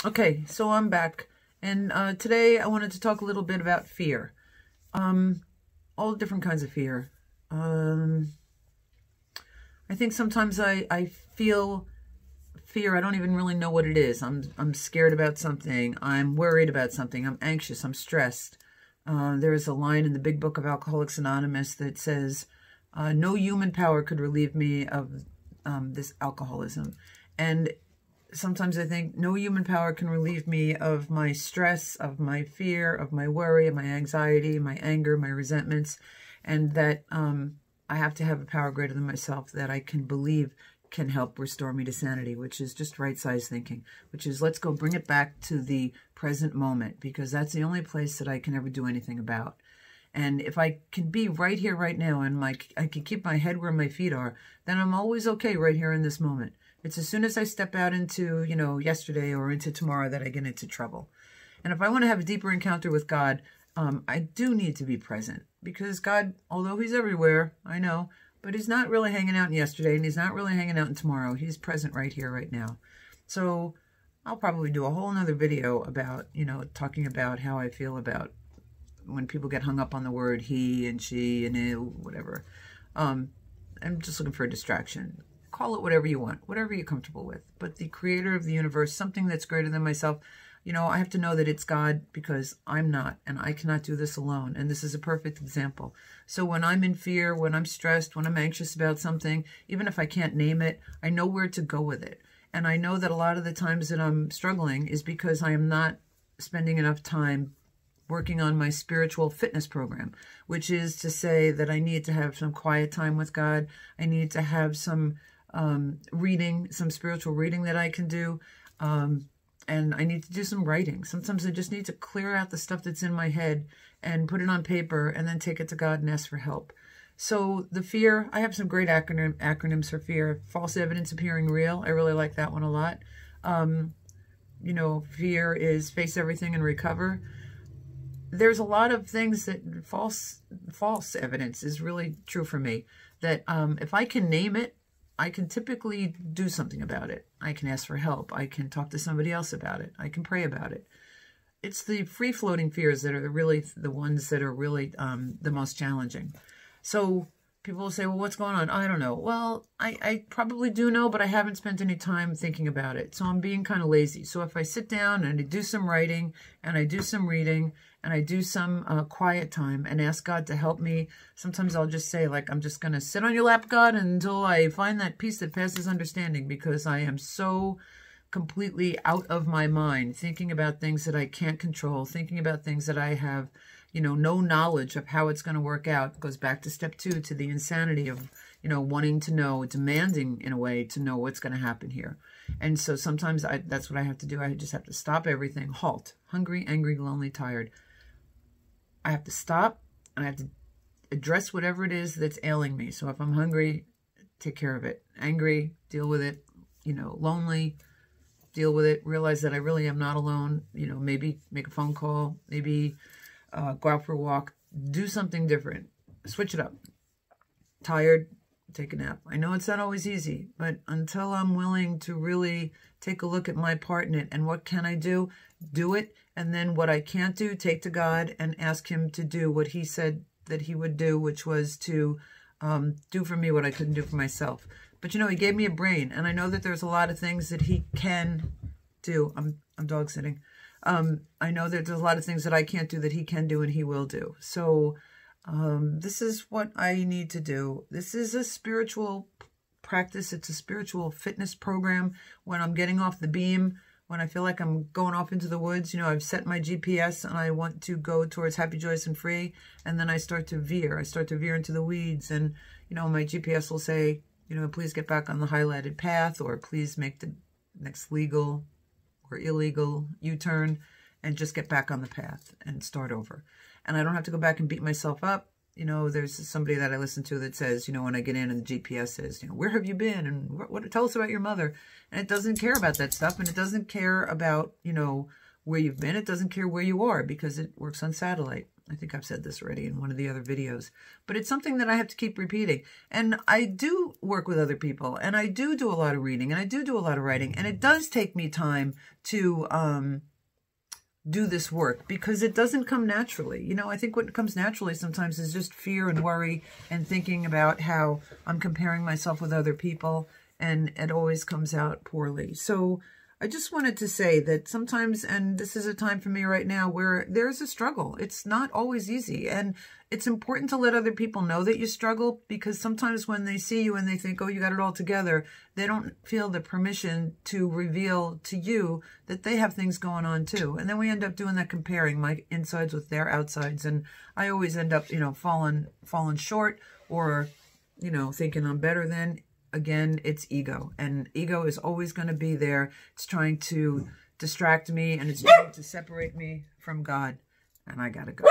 Okay, so I'm back, and today I wanted to talk a little bit about fear. All different kinds of fear. I think sometimes I feel fear. I don't even really know what it is. I'm scared about something. I'm worried about something. I'm anxious. I'm stressed. There is a line in the Big Book of Alcoholics Anonymous that says, no human power could relieve me of this alcoholism. And sometimes I think no human power can relieve me of my stress, of my fear, of my worry, of my anxiety, my anger, my resentments, and that I have to have a power greater than myself that I can believe can help restore me to sanity, which is just right-size thinking, which is let's go bring it back to the present moment, because that's the only place that I can ever do anything about. And if I can be right here, right now, and I can keep my head where my feet are, then I'm always okay right here in this moment. It's as soon as I step out into, yesterday or into tomorrow that I get into trouble. And if I want to have a deeper encounter with God, I do need to be present, because God, although he's everywhere, I know, but he's not really hanging out in yesterday, and he's not really hanging out in tomorrow. He's present right here, right now. So I'll probably do a whole nother video about, talking about how I feel about when people get hung up on the word he and she and it, whatever. I'm just looking for a distraction. Call it whatever you want, whatever you're comfortable with. But the creator of the universe, something that's greater than myself, I have to know that it's God, because I'm not, and I cannot do this alone. And this is a perfect example. So when I'm in fear, when I'm stressed, when I'm anxious about something, even if I can't name it, I know where to go with it. And I know that a lot of the times that I'm struggling is because I am not spending enough time working on my spiritual fitness program, which is to say that I need to have some quiet time with God. I need to have some reading, some spiritual reading that I can do. And I need to do some writing. Sometimes I just need to clear out the stuff that's in my head and put it on paper and then take it to God and ask for help. So the fear, I have some great acronyms for fear. False evidence appearing real. I really like that one a lot. Fear is face everything and recover. There's a lot of things that false evidence is really true for me. That if I can name it, I can typically do something about it. I can ask for help. I can talk to somebody else about it. I can pray about it. It's the free-floating fears that are really the ones that are really the most challenging. So people will say, well, what's going on? I don't know. Well, I probably do know, but I haven't spent any time thinking about it. So I'm being kind of lazy. So if I sit down and I do some writing and I do some reading and I do some quiet time and ask God to help me, sometimes I'll just say, like, I'm just going to sit on your lap, God, until I find that peace that passes understanding, because I am so completely out of my mind, thinking about things that I can't control, thinking about things that I have no knowledge of how it's going to work out. It goes back to step 2, to the insanity of, wanting to know, demanding in a way to know what's going to happen here. And so sometimes that's what I have to do. I just have to stop everything, halt, hungry, angry, lonely, tired. I have to stop and I have to address whatever it is that's ailing me. So if I'm hungry, take care of it. Angry, deal with it. Lonely, deal with it. Realize that I really am not alone. Maybe make a phone call, maybe go out for a walk, do something different, switch it up. Tired, take a nap. I know it's not always easy, but until I'm willing to really take a look at my part in it and what can I do it. And then what I can't do, take to God and ask him to do what he said that he would do, which was to do for me what I couldn't do for myself. But he gave me a brain, and I know that there's a lot of things that he can do. I'm dog sitting. I know that there's a lot of things that I can't do that he can do and he will do. So this is what I need to do. This is a spiritual practice. It's a spiritual fitness program. When I'm getting off the beam, when I feel like I'm going off into the woods, I've set my GPS and I want to go towards happy, joyous, and free. And then I start to veer. I start to veer into the weeds. And, my GPS will say, please get back on the highlighted path, or please make the next legal or illegal U-turn and just get back on the path and start over. And I don't have to go back and beat myself up. There's somebody that I listen to that says, when I get in and the GPS says, where have you been? And what tell us about your mother. And it doesn't care about that stuff. And it doesn't care about, where you've been. It doesn't care where you are, because it works on satellite. I think I've said this already in one of the other videos, but it's something that I have to keep repeating. And I do work with other people, and I do a lot of reading, and I do a lot of writing, and it does take me time to do this work because it doesn't come naturally. You know, I think what comes naturally sometimes is just fear and worry and thinking about how I'm comparing myself with other people, and it always comes out poorly. So I just wanted to say that sometimes, and this is a time for me right now where there's a struggle. It's not always easy. And it's important to let other people know that you struggle, because sometimes when they see you and they think, oh, you got it all together, they don't feel the permission to reveal to you that they have things going on too. And then we end up doing that, comparing my insides with their outsides. And I always end up, you know, falling short, or, you know, thinking I'm better than. Again, it's ego, and ego is always going to be there. It's trying to distract me, and it's trying to separate me from God, and I gotta go.